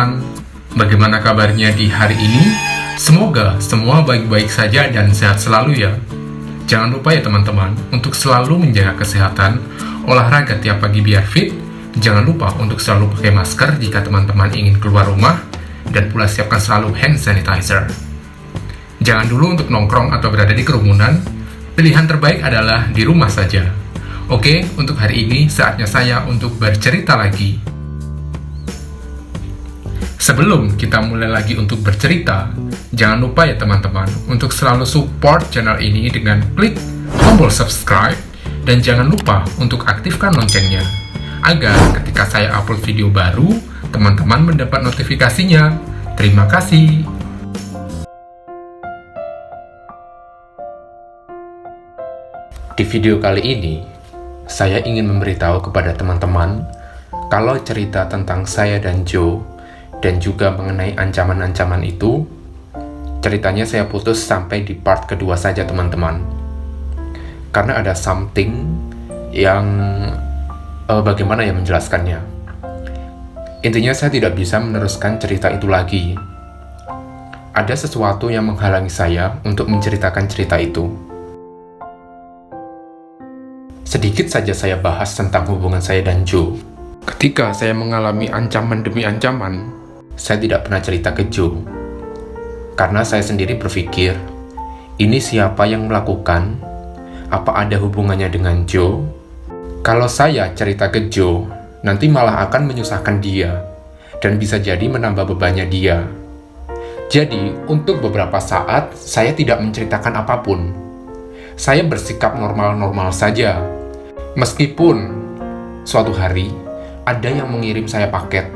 teman-teman, bagaimana kabarnya di hari ini? Semoga semua baik-baik saja dan sehat selalu ya. Jangan lupa ya teman-teman, untuk selalu menjaga kesehatan, olahraga tiap pagi biar fit. Jangan lupa untuk selalu pakai masker jika teman-teman ingin keluar rumah, dan pula siapkan selalu hand sanitizer. Jangan dulu untuk nongkrong atau berada di kerumunan, pilihan terbaik adalah di rumah saja. Oke, untuk hari ini saatnya saya untuk bercerita lagi. Sebelum kita mulai lagi untuk bercerita, jangan lupa ya teman-teman untuk selalu support channel ini dengan klik tombol subscribe dan jangan lupa untuk aktifkan loncengnya agar ketika saya upload video baru, teman-teman mendapat notifikasinya. Terima kasih. Di video kali ini, saya ingin memberitahu kepada teman-teman kalau cerita tentang saya dan Joe dan juga mengenai ancaman-ancaman itu, ceritanya saya putus sampai di part kedua saja teman-teman. Karena ada something yang bagaimana ya menjelaskannya. Intinya saya tidak bisa meneruskan cerita itu lagi. Ada sesuatu yang menghalangi saya untuk menceritakan cerita itu. Sedikit saja saya bahas tentang hubungan saya dan Joe. Ketika saya mengalami ancaman demi ancaman, saya tidak pernah cerita ke Joe. Karena saya sendiri berpikir, ini siapa yang melakukan? Apa ada hubungannya dengan Joe? Kalau saya cerita ke Joe, nanti malah akan menyusahkan dia, dan bisa jadi menambah bebannya dia. Jadi, untuk beberapa saat, saya tidak menceritakan apapun. Saya bersikap normal-normal saja. Meskipun suatu hari, ada yang mengirim saya paket.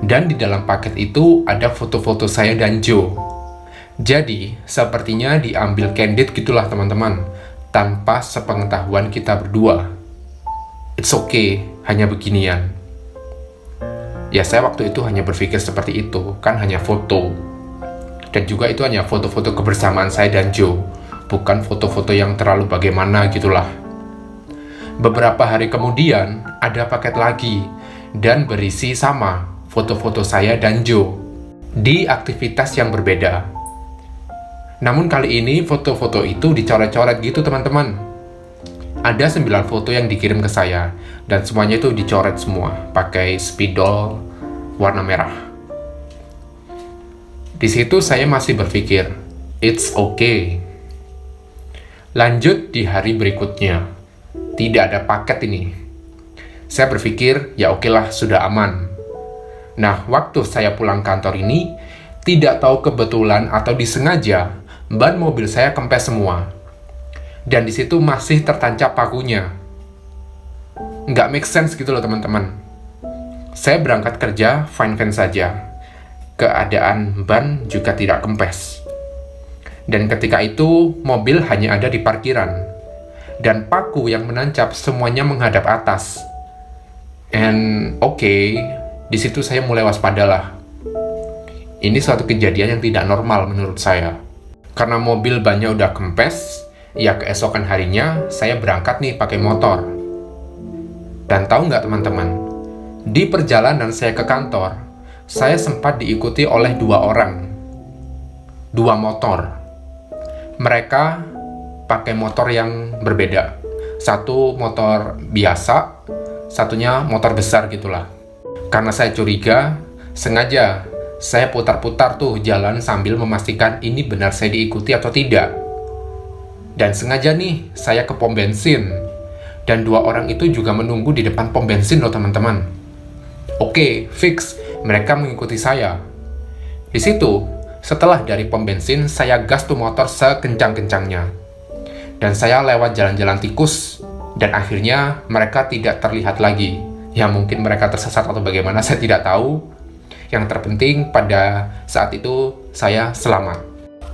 Dan di dalam paket itu ada foto-foto saya dan Joe. Jadi, sepertinya diambil candid gitulah teman-teman, tanpa sepengetahuan kita berdua. It's okay, hanya beginian. Ya, saya waktu itu hanya berpikir seperti itu, kan hanya foto. Dan juga itu hanya foto-foto kebersamaan saya dan Joe, bukan foto-foto yang terlalu bagaimana gitulah. Beberapa hari kemudian, ada paket lagi, dan berisi sama, foto-foto saya dan Joe, di aktivitas yang berbeda. Namun kali ini foto-foto itu dicoret-coret gitu teman-teman. Ada 9 foto yang dikirim ke saya, dan semuanya itu dicoret semua, pakai spidol warna merah. Di situ saya masih berpikir, it's okay. Lanjut di hari berikutnya, tidak ada paket ini. Saya berpikir, ya oke lah, sudah aman. Nah, waktu saya pulang kantor ini, tidak tahu kebetulan atau disengaja, ban mobil saya kempes semua. Dan di situ masih tertancap pakunya. Nggak make sense gitu loh teman-teman. Saya berangkat kerja fine-fine saja. Keadaan ban juga tidak kempes. Dan ketika itu, mobil hanya ada di parkiran. Dan paku yang menancap semuanya menghadap atas. And okay, di situ saya mulai waspada lah. Ini suatu kejadian yang tidak normal menurut saya. Karena mobil bannya udah kempes, ya keesokan harinya saya berangkat nih pakai motor. Dan tahu nggak teman-teman, di perjalanan saya ke kantor, saya sempat diikuti oleh 2 orang. 2 motor. Mereka pakai motor yang berbeda. Satu motor biasa, satunya motor besar gitulah. Karena saya curiga, sengaja saya putar-putar tuh jalan sambil memastikan ini benar saya diikuti atau tidak. Dan sengaja nih, saya ke pom bensin. Dan 2 orang itu juga menunggu di depan pom bensin loh teman-teman. Oke, fix, mereka mengikuti saya. Di situ, setelah dari pom bensin, saya gas tuh motor sekencang-kencangnya. Dan saya lewat jalan-jalan tikus, dan akhirnya mereka tidak terlihat lagi. Ya mungkin mereka tersesat atau bagaimana, saya tidak tahu. Yang terpenting pada saat itu saya selamat.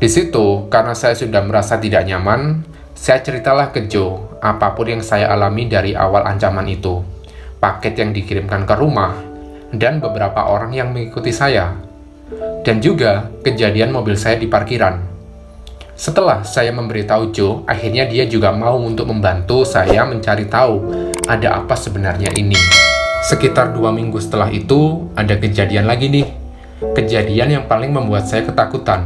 Di situ, karena saya sudah merasa tidak nyaman, saya ceritalah ke Joe apapun yang saya alami dari awal ancaman itu. Paket yang dikirimkan ke rumah, dan beberapa orang yang mengikuti saya. Dan juga kejadian mobil saya di parkiran. Setelah saya memberitahu Joe, akhirnya dia juga mau untuk membantu saya mencari tahu ada apa sebenarnya ini. Sekitar 2 minggu setelah itu, ada kejadian lagi nih, Kejadian yang paling membuat saya ketakutan.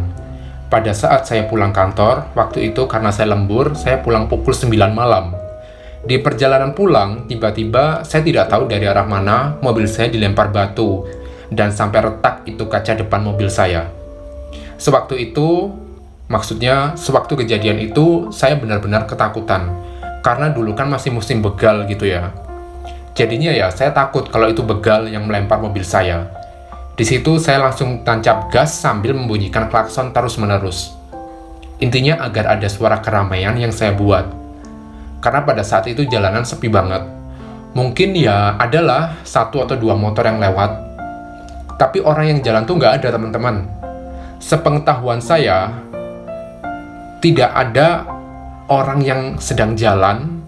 Pada saat saya pulang kantor, waktu itu karena saya lembur, saya pulang pukul 9 malam. Di perjalanan pulang, tiba-tiba saya tidak tahu dari arah mana mobil saya dilempar batu dan sampai retak itu kaca depan mobil saya. Sewaktu kejadian itu, saya benar-benar ketakutan. Karena dulu kan masih musim begal gitu ya. Jadinya ya, saya takut kalau itu begal yang melempar mobil saya. Di situ saya langsung tancap gas sambil membunyikan klakson terus-menerus. Intinya agar ada suara keramaian yang saya buat. Karena pada saat itu jalanan sepi banget. Mungkin ya adalah 1 atau 2 motor yang lewat. Tapi orang yang jalan tuh nggak ada, teman-teman. Sepengetahuan saya, tidak ada orang yang sedang jalan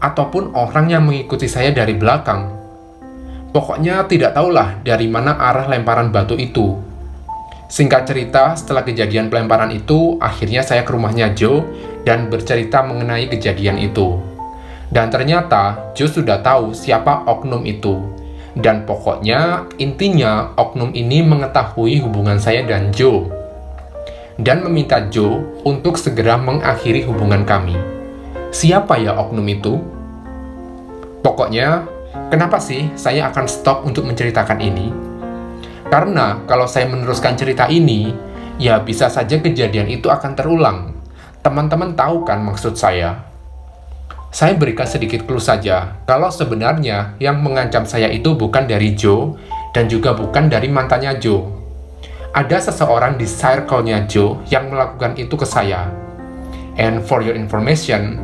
ataupun orang yang mengikuti saya dari belakang. Pokoknya tidak tahulah dari mana arah lemparan batu itu. Singkat cerita, setelah kejadian pelemparan itu, akhirnya saya ke rumahnya Joe dan bercerita mengenai kejadian itu. Dan ternyata Joe sudah tahu siapa oknum itu. Dan pokoknya, intinya oknum ini mengetahui hubungan saya dan Joe. Dan meminta Joe untuk segera mengakhiri hubungan kami. Siapa ya oknum itu? Pokoknya, kenapa sih saya akan stop untuk menceritakan ini? Karena kalau saya meneruskan cerita ini, ya bisa saja kejadian itu akan terulang. Teman-teman tahu kan maksud saya? Saya berikan sedikit clue saja, kalau sebenarnya yang mengancam saya itu bukan dari Joe, dan juga bukan dari mantannya Joe. Ada seseorang di circle-nya Joe yang melakukan itu ke saya. And for your information,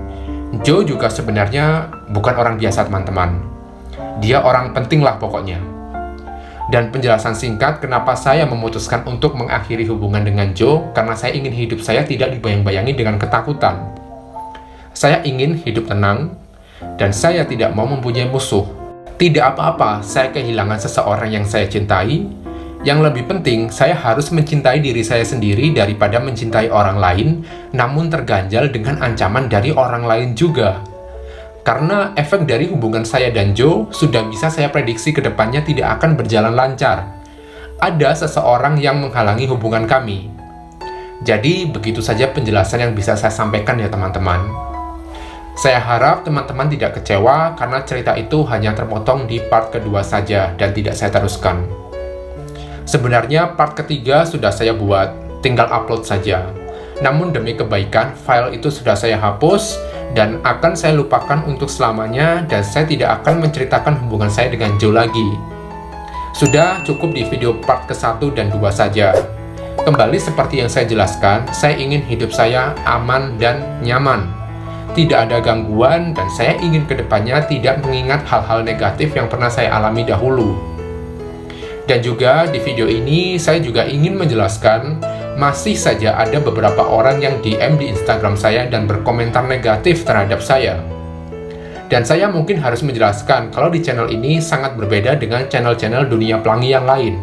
Joe juga sebenarnya bukan orang biasa, teman-teman. Dia orang penting lah pokoknya. Dan penjelasan singkat kenapa saya memutuskan untuk mengakhiri hubungan dengan Joe, karena saya ingin hidup saya tidak dibayang-bayangi dengan ketakutan. Saya ingin hidup tenang, dan saya tidak mau mempunyai musuh. Tidak apa-apa, saya kehilangan seseorang yang saya cintai. Yang lebih penting, saya harus mencintai diri saya sendiri daripada mencintai orang lain, namun terganjal dengan ancaman dari orang lain juga. Karena efek dari hubungan saya dan Joe sudah bisa saya prediksi ke depannya tidak akan berjalan lancar. Ada seseorang yang menghalangi hubungan kami. Jadi, begitu saja penjelasan yang bisa saya sampaikan ya teman-teman. Saya harap teman-teman tidak kecewa karena cerita itu hanya terpotong di part kedua saja dan tidak saya teruskan. Sebenarnya part ketiga sudah saya buat, tinggal upload saja. Namun demi kebaikan, file itu sudah saya hapus dan akan saya lupakan untuk selamanya dan saya tidak akan menceritakan hubungan saya dengan Joe lagi. Sudah cukup di video part ke-1 dan 2 saja. Kembali seperti yang saya jelaskan, saya ingin hidup saya aman dan nyaman. Tidak ada gangguan dan saya ingin kedepannya tidak mengingat hal-hal negatif yang pernah saya alami dahulu. Dan juga di video ini saya juga ingin menjelaskan masih saja ada beberapa orang yang DM di Instagram saya dan berkomentar negatif terhadap saya. Dan saya mungkin harus menjelaskan kalau di channel ini sangat berbeda dengan channel-channel dunia pelangi yang lain.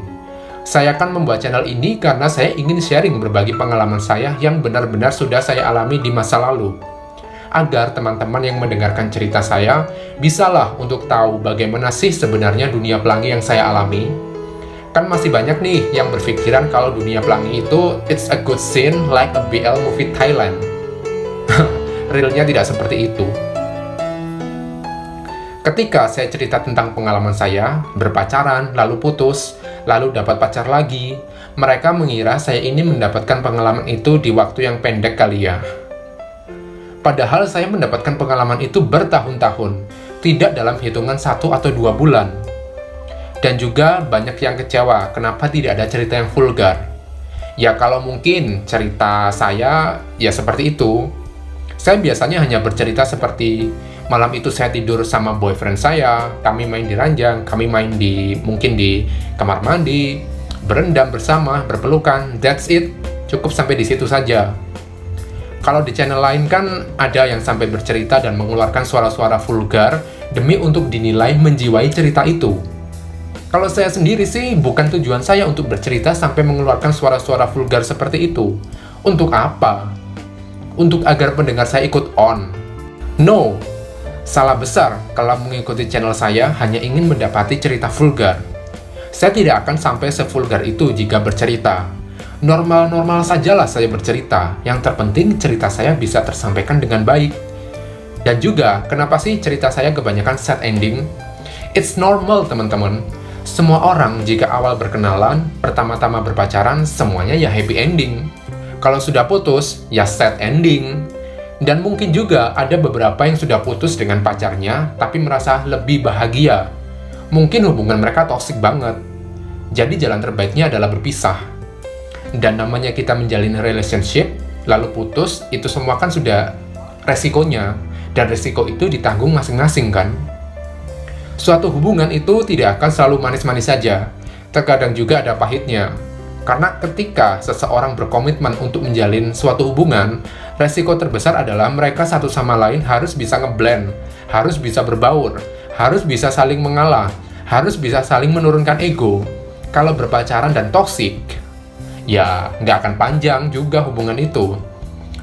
Saya akan membuat channel ini karena saya ingin sharing berbagi pengalaman saya yang benar-benar sudah saya alami di masa lalu. Agar teman-teman yang mendengarkan cerita saya bisalah untuk tahu bagaimana sih sebenarnya dunia pelangi yang saya alami. Kan masih banyak nih yang berpikiran kalau dunia pelangi itu it's a good scene like a BL movie Thailand. Realnya tidak seperti itu. Ketika saya cerita tentang pengalaman saya, berpacaran, lalu putus, lalu dapat pacar lagi, mereka mengira saya ini mendapatkan pengalaman itu di waktu yang pendek kali ya. Padahal saya mendapatkan pengalaman itu bertahun-tahun, tidak dalam hitungan 1 atau 2 bulan. Dan juga banyak yang kecewa, kenapa tidak ada cerita yang vulgar. Ya kalau mungkin cerita saya ya seperti itu. Saya biasanya hanya bercerita seperti malam itu saya tidur sama boyfriend saya, kami main di ranjang, kami main mungkin di kamar mandi, berendam bersama, berpelukan, that's it. Cukup sampai di situ saja. Kalau di channel lain kan ada yang sampai bercerita dan mengeluarkan suara-suara vulgar demi untuk dinilai menjiwai cerita itu. Kalau saya sendiri sih, bukan tujuan saya untuk bercerita sampai mengeluarkan suara-suara vulgar seperti itu. Untuk apa? Untuk agar pendengar saya ikut on? No! Salah besar kalau mengikuti channel saya hanya ingin mendapati cerita vulgar. Saya tidak akan sampai sevulgar itu jika bercerita. Normal-normal sajalah saya bercerita, yang terpenting cerita saya bisa tersampaikan dengan baik. Dan juga, kenapa sih cerita saya kebanyakan sad ending? It's normal, teman-teman. Semua orang jika awal berkenalan, pertama-tama berpacaran, semuanya ya happy ending. Kalau sudah putus, ya sad ending. Dan mungkin juga ada beberapa yang sudah putus dengan pacarnya, tapi merasa lebih bahagia. Mungkin hubungan mereka toksik banget. Jadi jalan terbaiknya adalah berpisah. Dan namanya kita menjalin relationship, lalu putus, itu semua kan sudah resikonya. Dan resiko itu ditanggung masing-masing kan. Suatu hubungan itu tidak akan selalu manis-manis saja. Terkadang juga ada pahitnya. Karena ketika seseorang berkomitmen untuk menjalin suatu hubungan, resiko terbesar adalah mereka satu sama lain harus bisa ngeblend, harus bisa berbaur, harus bisa saling mengalah, harus bisa saling menurunkan ego. Kalau berpacaran dan toksik, ya nggak akan panjang juga hubungan itu.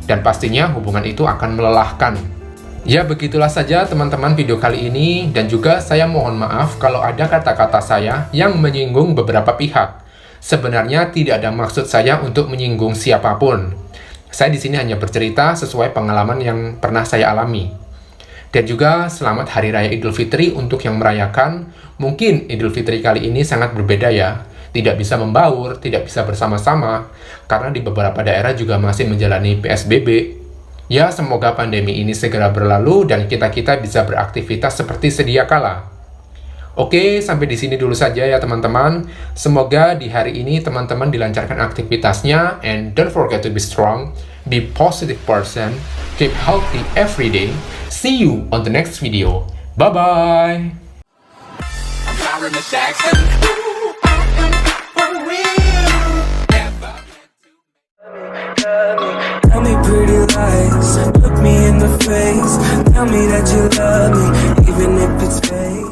Dan pastinya hubungan itu akan melelahkan. Ya begitulah saja teman-teman video kali ini, dan juga saya mohon maaf kalau ada kata-kata saya yang menyinggung beberapa pihak. Sebenarnya tidak ada maksud saya untuk menyinggung siapapun. Saya di sini hanya bercerita sesuai pengalaman yang pernah saya alami. Dan juga selamat Hari Raya Idul Fitri untuk yang merayakan. Mungkin Idul Fitri kali ini sangat berbeda ya. Tidak bisa membaur, tidak bisa bersama-sama, karena di beberapa daerah juga masih menjalani PSBB. Ya, semoga pandemi ini segera berlalu dan kita-kita bisa beraktivitas seperti sedia kala. Oke, sampai di sini dulu saja ya teman-teman. Semoga di hari ini teman-teman dilancarkan aktivitasnya, and don't forget to be strong, be positive person, keep healthy every day. See you on the next video. Bye-bye! Tell me pretty lies, look me in the face. Tell me that you love me, even if it's fake.